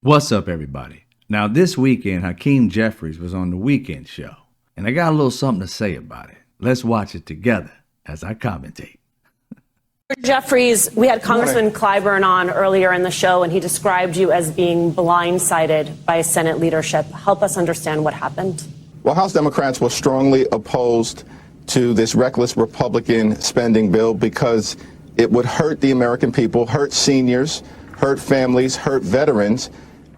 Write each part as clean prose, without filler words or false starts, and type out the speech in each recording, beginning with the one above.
What's up, everybody? Now, this weekend, Hakeem Jeffries was on the Weekend Show, and I got a little something to say about it. Let's watch it together as I commentate. Jeffries, we had Congressman Clyburn on earlier in the show, and he described you as being blindsided by Senate leadership. Help us understand what happened. Well, House Democrats were strongly opposed to this reckless Republican spending bill because it would hurt the American people, hurt seniors, hurt families, hurt veterans,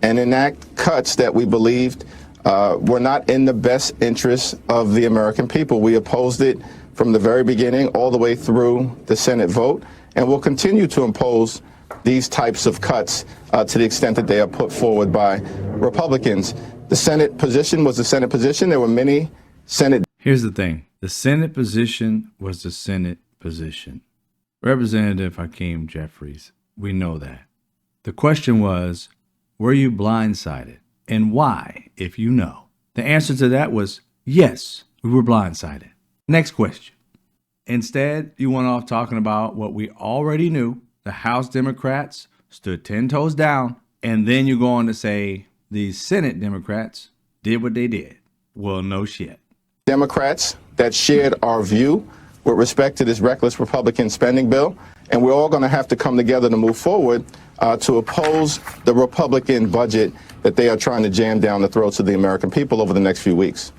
and enact cuts that we believed were not in the best interests of the American people. We opposed it from the very beginning all the way through the Senate vote, and will continue to impose these types of cuts to the extent that they are put forward by Republicans. The Senate position was the Senate position. There were many Senate. Here's the thing. The Senate position was the Senate position. Representative Hakeem Jeffries, we know that. The question was, were you blindsided? And why, if you know? The answer to that was, yes, we were blindsided. Next question. Instead, you went off talking about what we already knew. The House Democrats stood 10 toes down. And then you go on to say the Senate Democrats did what they did. Well, no shit. Democrats that shared our view with respect to this reckless Republican spending bill. And we're all going to have to come together to move forward to oppose the Republican budget that they are trying to jam down the throats of the American people over the next few weeks.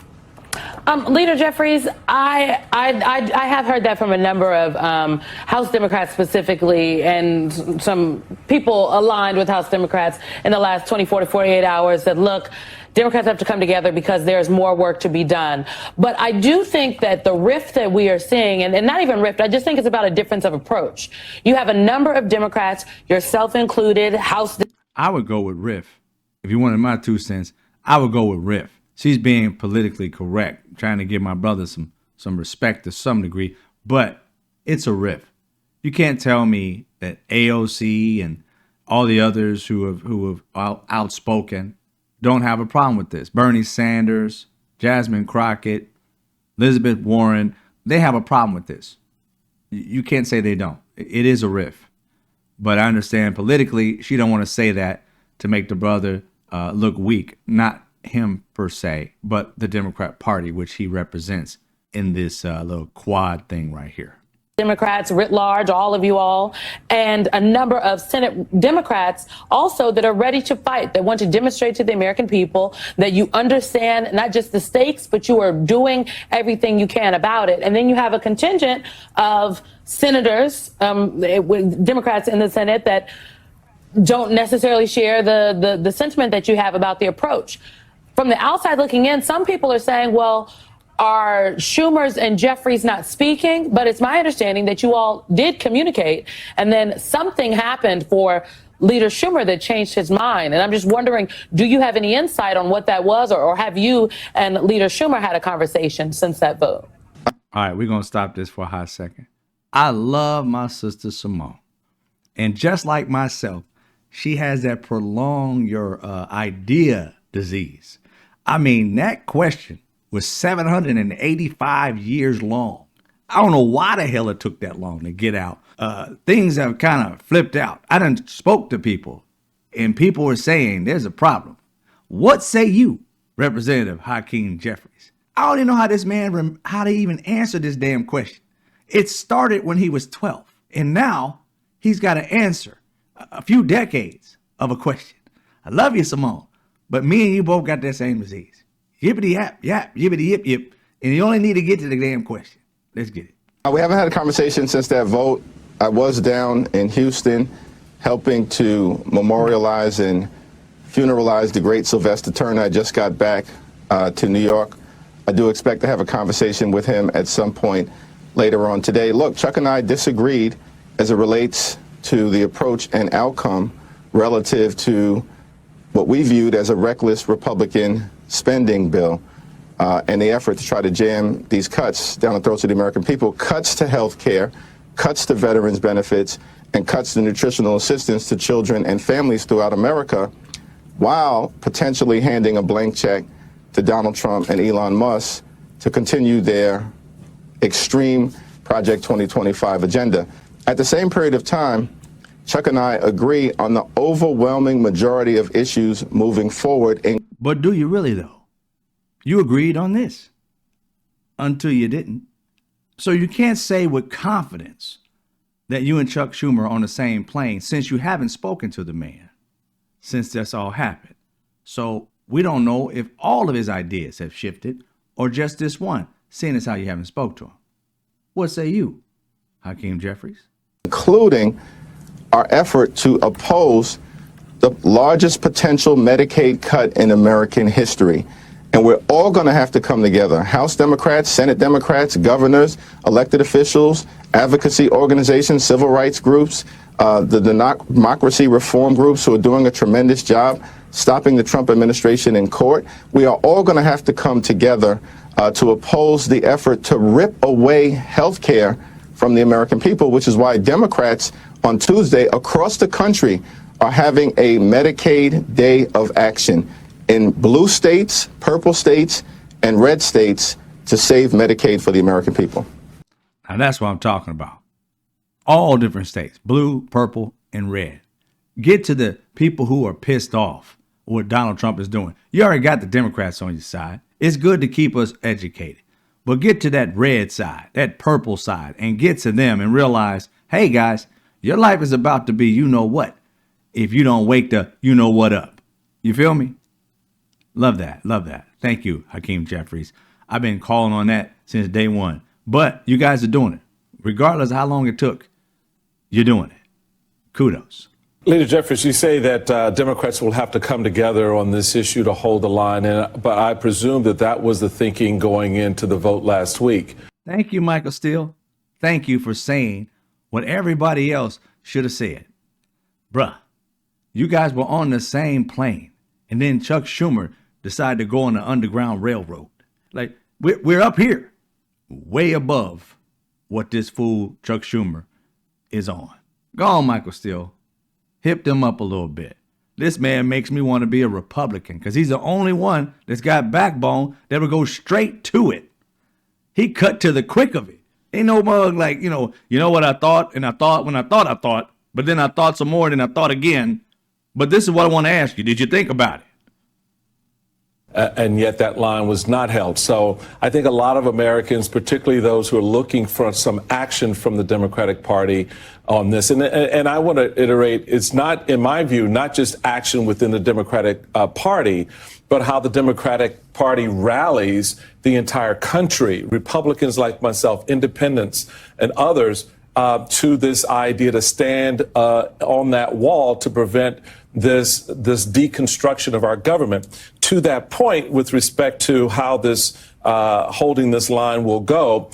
Leader Jeffries, I have heard that from a number of House Democrats specifically, and some people aligned with House Democrats in the last 24 to 48 hours that, look, Democrats have to come together because there's more work to be done. But I do think that the rift that we are seeing, and not even rift, I just think it's about a difference of approach. You have a number of Democrats, yourself included, I would go with rift. If you wanted my 2 cents, I would go with rift. She's being politically correct, trying to give my brother some respect to some degree, but it's a rift. You can't tell me that AOC and all the others who have outspoken don't have a problem with this. Bernie Sanders, Jasmine Crockett, Elizabeth Warren, they have a problem with this. You can't say they don't. It is a rift. But I understand politically, she don't want to say that to make the brother look weak. Not him per se, but the Democrat Party, which he represents in this little quad thing right here. Democrats writ large, all of you all, and a number of Senate Democrats also that are ready to fight, that want to demonstrate to the American people that you understand not just the stakes, but you are doing everything you can about it. And then you have a contingent of senators, Democrats in the Senate, that don't necessarily share the sentiment that you have about the approach. From the outside looking in, some people are saying, well, are Schumer's and Jeffries not speaking? But it's my understanding that you all did communicate, and then something happened for Leader Schumer that changed his mind. And I'm just wondering, do you have any insight on what that was, or have you and Leader Schumer had a conversation since that vote? All right, we're going to stop this for a hot second. I love my sister Simone. And just like myself, she has that prolong your idea disease. I mean, that question was 785 years long. I don't know why the hell it took that long to get out. Things have kind of flipped out. I done spoke to people, and people were saying there's a problem. What say you, Representative Hakeem Jeffries? I don't even know how this man, how to even answer this damn question. It started when he was 12, and now he's got to answer a few decades of a question. I love you, Simone, but me and you both got that same disease. Yippity yap, yap, yippity yip yip. And you only need to get to the damn question. Let's get it. We haven't had a conversation since that vote. I was down in Houston helping to memorialize and funeralize the great Sylvester Turner. I just got back to New York. I do expect to have a conversation with him at some point later on today. Look, Chuck and I disagreed as it relates to the approach and outcome relative to what we viewed as a reckless Republican spending bill and the effort to try to jam these cuts down the throats of the American people, cuts to health care, cuts to veterans benefits, and cuts to nutritional assistance to children and families throughout America, while potentially handing a blank check to Donald Trump and Elon Musk to continue their extreme Project 2025 agenda. At the same period of time, Chuck and I agree on the overwhelming majority of issues moving forward. But do you really, though? You agreed on this until you didn't. So you can't say with confidence that you and Chuck Schumer are on the same plane since you haven't spoken to the man since this all happened. So we don't know if all of his ideas have shifted or just this one, seeing as how you haven't spoke to him. What say you, Hakeem Jeffries? Including our effort to oppose the largest potential Medicaid cut in American history. And we're all going to have to come together. House Democrats, Senate Democrats, governors, elected officials, advocacy organizations, civil rights groups, the democracy reform groups who are doing a tremendous job stopping the Trump administration in court. We are all going to have to come together to oppose the effort to rip away health care from the American people, which is why Democrats on Tuesday across the country are having a Medicaid Day of Action in blue states, purple states, and red states to save Medicaid for the American people. Now that's what I'm talking about. All different states, blue, purple, and red. Get to the people who are pissed off what Donald Trump is doing. You already got the Democrats on your side. It's good to keep us educated. But get to that red side, that purple side, and get to them and realize, hey guys, your life is about to be you know what if you don't wake the you know what up. You feel me? Love that. Love that. Thank you, Hakeem Jeffries. I've been calling on that since day one. But you guys are doing it. Regardless of how long it took, you're doing it. Kudos. Leader Jeffries, you say that Democrats will have to come together on this issue to hold the line, but I presume that that was the thinking going into the vote last week. Thank you, Michael Steele. Thank you for saying what everybody else should have said. Bruh, you guys were on the same plane, and then Chuck Schumer decided to go on the Underground Railroad. Like, we're up here, way above what this fool Chuck Schumer is on. Go on, Michael Steele. Hip them up a little bit. This man makes me want to be a Republican because he's the only one that's got backbone that will go straight to it. He cut to the quick of it. Ain't no mug like, you know what I thought, and I thought when I thought, but then I thought some more, and I thought again. But this is what I want to ask you. Did you think about it? And yet that line was not held. So I think a lot of Americans, particularly those who are looking for some action from the Democratic Party on this, and I want to iterate, it's not, in my view, not just action within the Democratic Party, but how the Democratic Party rallies the entire country, Republicans like myself, independents, and others, to this idea to stand on that wall to prevent this deconstruction of our government. To that point, with respect to how this holding this line will go,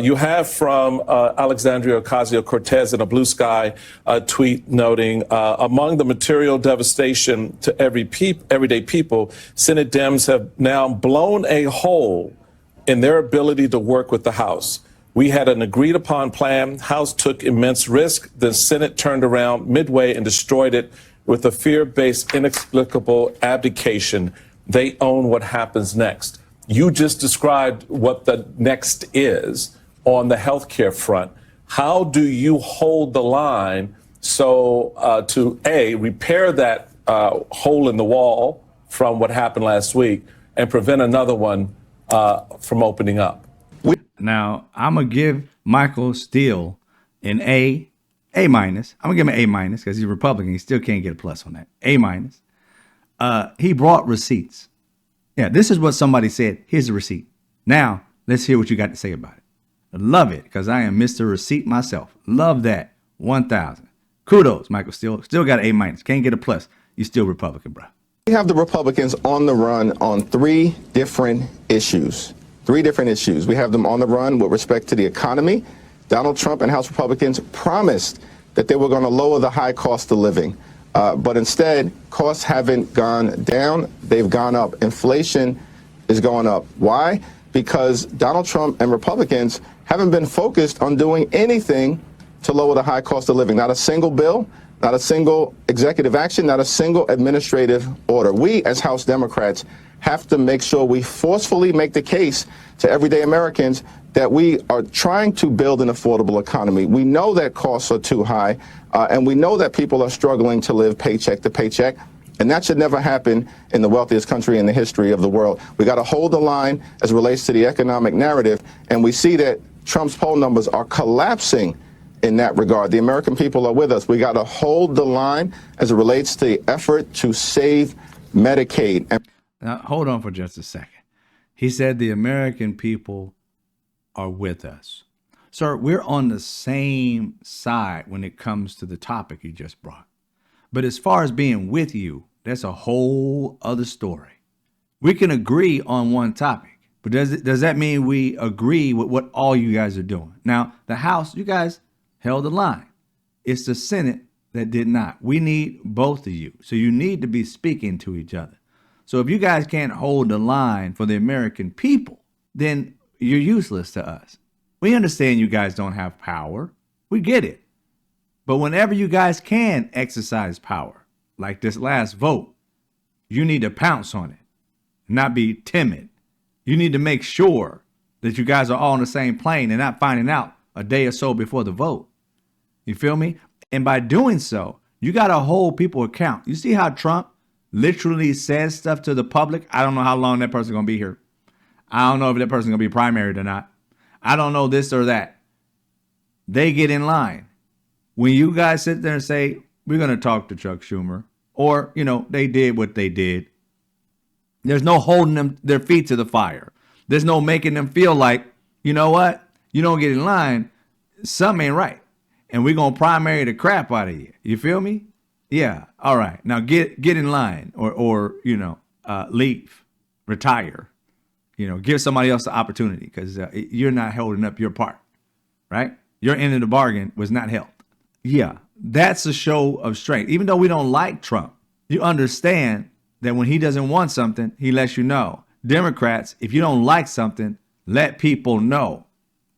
you have from Alexandria Ocasio-Cortez in a Blue Sky tweet noting, among the material devastation to everyday people, Senate Dems have now blown a hole in their ability to work with the House. We had an agreed upon plan. House took immense risk. The Senate turned around midway and destroyed it with a fear-based, inexplicable abdication. They own what happens next. You just described what the next is on the healthcare front. How do you hold the line so to A, repair that hole in the wall from what happened last week and prevent another one from opening up? Now, I'm going to give Michael Steele an A minus. I'm going to give him an A minus because he's a Republican. He still can't get a plus on that. A minus. He brought receipts. Yeah, this is what somebody said. Here's a receipt. Now, let's hear what you got to say about it. I love it because I am Mr. Receipt myself. Love that. 1,000. Kudos, Michael Steele. Still got an A minus. Can't get a plus. You're still Republican, bro. We have the Republicans on the run on three different issues. We have them on the run with respect to the economy. Donald Trump and House Republicans promised that they were going to lower the high cost of living. But instead, costs haven't gone down. They've gone up. Inflation is going up. Why? Because Donald Trump and Republicans haven't been focused on doing anything to lower the high cost of living. Not a single bill, not a single executive action, not a single administrative order. We, as House Democrats, have to make sure we forcefully make the case to everyday Americans that we are trying to build an affordable economy. We know that costs are too high, and we know that people are struggling to live paycheck to paycheck. And that should never happen in the wealthiest country in the history of the world. We got to hold the line as it relates to the economic narrative. And we see that Trump's poll numbers are collapsing in that regard. The American people are with us. We got to hold the line as it relates to the effort to save Medicaid. Now, hold on for just a second. He said the American people are with us. Sir, we're on the same side when it comes to the topic you just brought. But as far as being with you, that's a whole other story. We can agree on one topic, but does that mean we agree with what all you guys are doing? Now, the House, you guys held the line. It's the Senate that did not. We need both of you. So you need to be speaking to each other. So if you guys can't hold the line for the American people, then you're useless to us. We understand you guys don't have power. We get it. But whenever you guys can exercise power, like this last vote, you need to pounce on it, not be timid. You need to make sure that you guys are all on the same plane and not finding out a day or so before the vote. You feel me? And by doing so, you got to hold people account. You see how Trump literally says stuff to the public? I don't know how long that person's going to be here. I don't know if that person's going to be primaried or not. I don't know this or that. They get in line. When you guys sit there and say, we're going to talk to Chuck Schumer, or, they did what they did, there's no holding them their feet to the fire. There's no making them feel like, you know what? You don't get in line, something ain't right. And we're going to primary the crap out of you. You feel me? Yeah. All right. Now get in line or leave, retire, give somebody else the opportunity because you're not holding up your part, right? Your end of the bargain was not held. Yeah, that's a show of strength. Even though we don't like Trump, you understand that when he doesn't want something, he lets you know. Democrats, if you don't like something, let people know.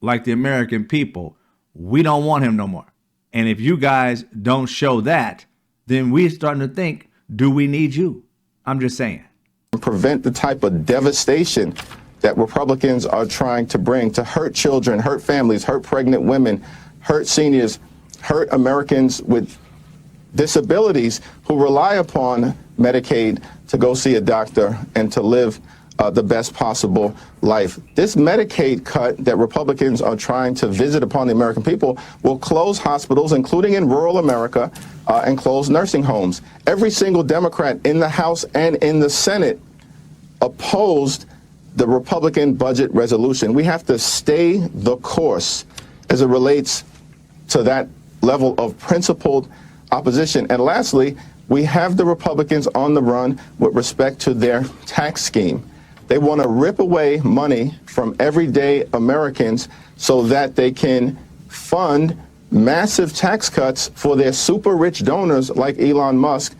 Like the American people, we don't want him no more. And if you guys don't show that, then we're starting to think, do we need you? I'm just saying. Prevent the type of devastation that Republicans are trying to bring to hurt children, hurt families, hurt pregnant women, hurt seniors, hurt Americans with disabilities who rely upon Medicaid to go see a doctor and to live the best possible life. This Medicaid cut that Republicans are trying to visit upon the American people will close hospitals, including in rural America, and close nursing homes. Every single Democrat in the House and in the Senate opposed the Republican budget resolution. We have to stay the course as it relates to that level of principled opposition. And lastly, we have the Republicans on the run with respect to their tax scheme. They want to rip away money from everyday Americans so that they can fund massive tax cuts for their super rich donors like Elon Musk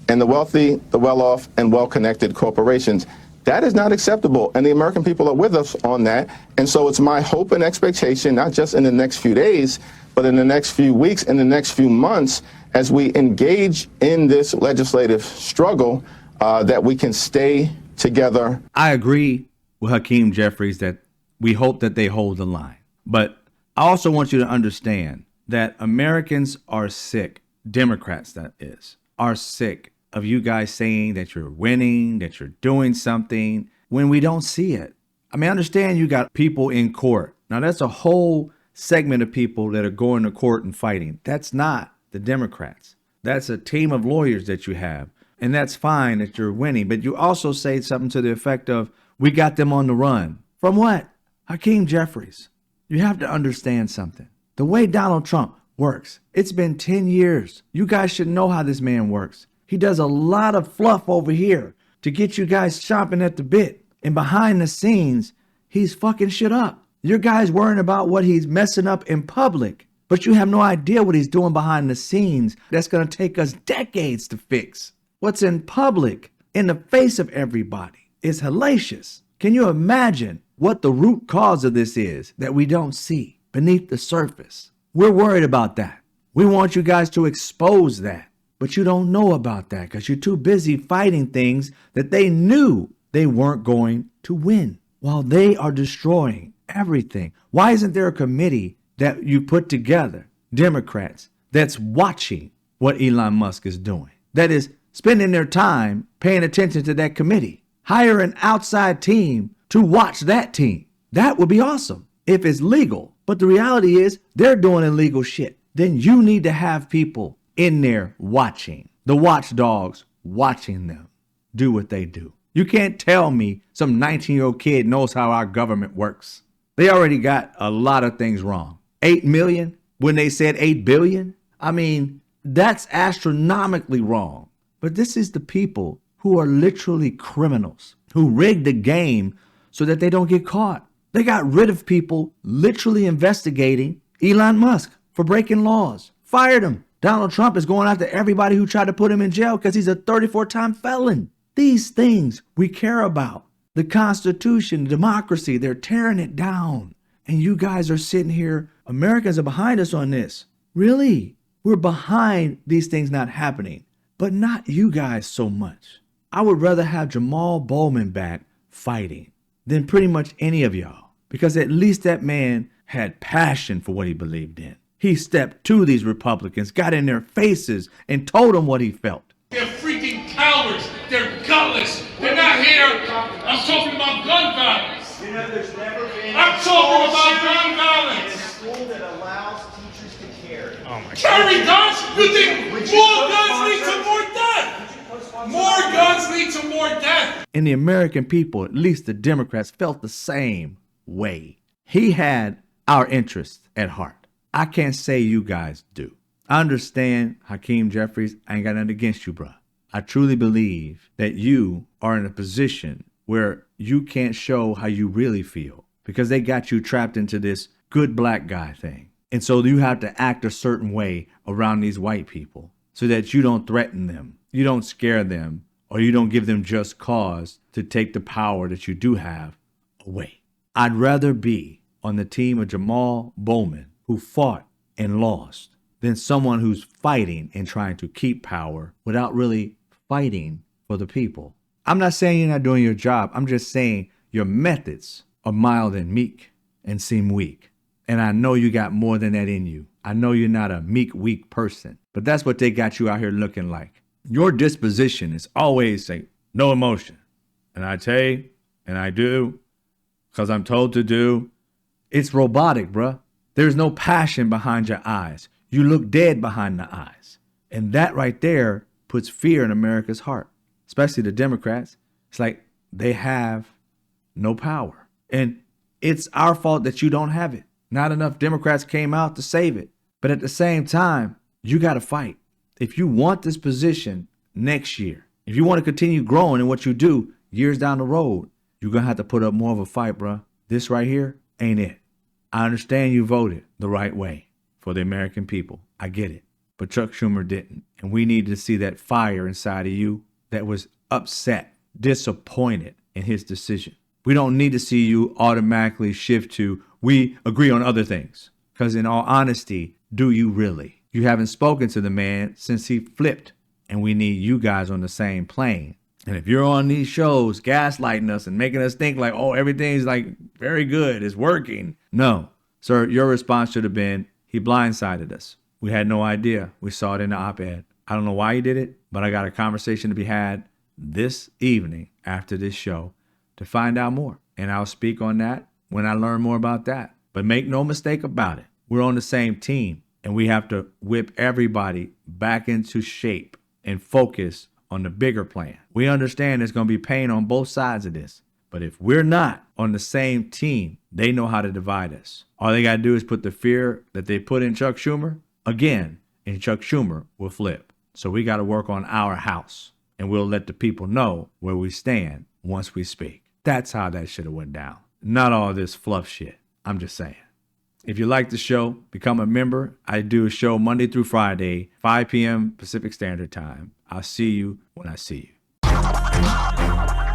and the wealthy, the well-off, and well-connected corporations. That is not acceptable, and the American people are with us on that. And so it's my hope and expectation, not just in the next few days, but in the next few weeks, in the next few months, as we engage in this legislative struggle, that we can stay together. I agree with Hakeem Jeffries that we hope that they hold the line. But I also want you to understand that Americans are sick, Democrats that is, are sick of you guys saying that you're winning, that you're doing something when we don't see it. I mean, I understand you got people in court. Now, that's a whole segment of people that are going to court and fighting. That's not the Democrats. That's a team of lawyers that you have. And that's fine that you're winning. But you also say something to the effect of, we got them on the run. From what? Hakeem Jeffries. You have to understand something. The way Donald Trump works, it's been 10 years. You guys should know how this man works. He does a lot of fluff over here to get you guys chomping at the bit. And behind the scenes, he's fucking shit up. Your guys worrying about what he's messing up in public, but you have no idea what he's doing behind the scenes that's going to take us decades to fix. What's in public, in the face of everybody, is hellacious. Can you imagine what the root cause of this is that we don't see beneath the surface? We're worried about that. We want you guys to expose that. But you don't know about that because you're too busy fighting things that they knew they weren't going to win while they are destroying everything. Why isn't there a committee that you put together, Democrats, that's watching what Elon Musk is doing, that is spending their time paying attention to that committee? Hire an outside team to watch that team. That would be awesome if it's legal. But the reality is they're doing illegal shit. Then you need to have people in there watching, the watchdogs watching them do what they do. You can't tell me some 19-year-old kid knows how our government works. They already got a lot of things wrong. 8 million when they said 8 billion. I mean, that's astronomically wrong. But this is the people who are literally criminals, who rigged the game so that they don't get caught. They got rid of people literally investigating Elon Musk for breaking laws. Fired him. Donald Trump is going after everybody who tried to put him in jail because he's a 34-time felon. These things we care about. The Constitution, democracy, they're tearing it down. And you guys are sitting here, Americans are behind us on this. Really? We're behind these things not happening. But not you guys so much. I would rather have Jamal Bowman back fighting than pretty much any of y'all. Because at least that man had passion for what he believed in. He stepped to these Republicans, got in their faces, and told them what he felt. They're freaking cowards. They're gutless. They're not here. I'm talking about gun violence. You know, there's never been I'm talking about gun in a violence. school that allows teachers to carry. Oh my God. Carry guns? You think more guns lead to more death? More guns lead to more death. And the American people, at least the Democrats, felt the same way. He had our interests at heart. I can't say you guys do. I understand, Hakeem Jeffries, I ain't got nothing against you, bruh. I truly believe that you are in a position where you can't show how you really feel because they got you trapped into this good black guy thing. And so you have to act a certain way around these white people so that you don't threaten them, you don't scare them, or you don't give them just cause to take the power that you do have away. I'd rather be on the team of Jamal Bowman, who fought and lost, than someone who's fighting and trying to keep power without really fighting for the people. I'm not saying you're not doing your job. I'm just saying your methods are mild and meek and seem weak. And I know you got more than that in you. I know you're not a meek, weak person, but that's what they got you out here looking like. Your disposition is always say, no emotion. And I tell and I do, because I'm told to do. It's robotic, bruh. There's no passion behind your eyes. You look dead behind the eyes. And that right there puts fear in America's heart, especially the Democrats. It's like they have no power. And it's our fault that you don't have it. Not enough Democrats came out to save it. But at the same time, you got to fight. If you want this position next year, if you want to continue growing in what you do years down the road, you're going to have to put up more of a fight, bruh. This right here ain't it. I understand you voted the right way for the American people. I get it. But Chuck Schumer didn't. And we need to see that fire inside of you that was upset, disappointed in his decision. We don't need to see you automatically shift to, we agree on other things. Because in all honesty, do you really? You haven't spoken to the man since he flipped. And we need you guys on the same plane. And if you're on these shows gaslighting us and making us think like, oh, everything's like very good, it's working. No, sir, your response should have been, he blindsided us. We had no idea. We saw it in the op-ed. I don't know why he did it, but I got a conversation to be had this evening after this show to find out more. And I'll speak on that when I learn more about that. But make no mistake about it. We're on the same team and we have to whip everybody back into shape and focus on the bigger plan. We understand there's going to be pain on both sides of this. But if we're not on the same team, they know how to divide us. All they got to do is put the fear that they put in Chuck Schumer again, and Chuck Schumer will flip. So we got to work on our house, and we'll let the people know where we stand once we speak. That's how that should have went down. Not all this fluff shit. I'm just saying. If you like the show, become a member. I do a show Monday through Friday, 5 p.m. Pacific Standard Time. I'll see you when I see you.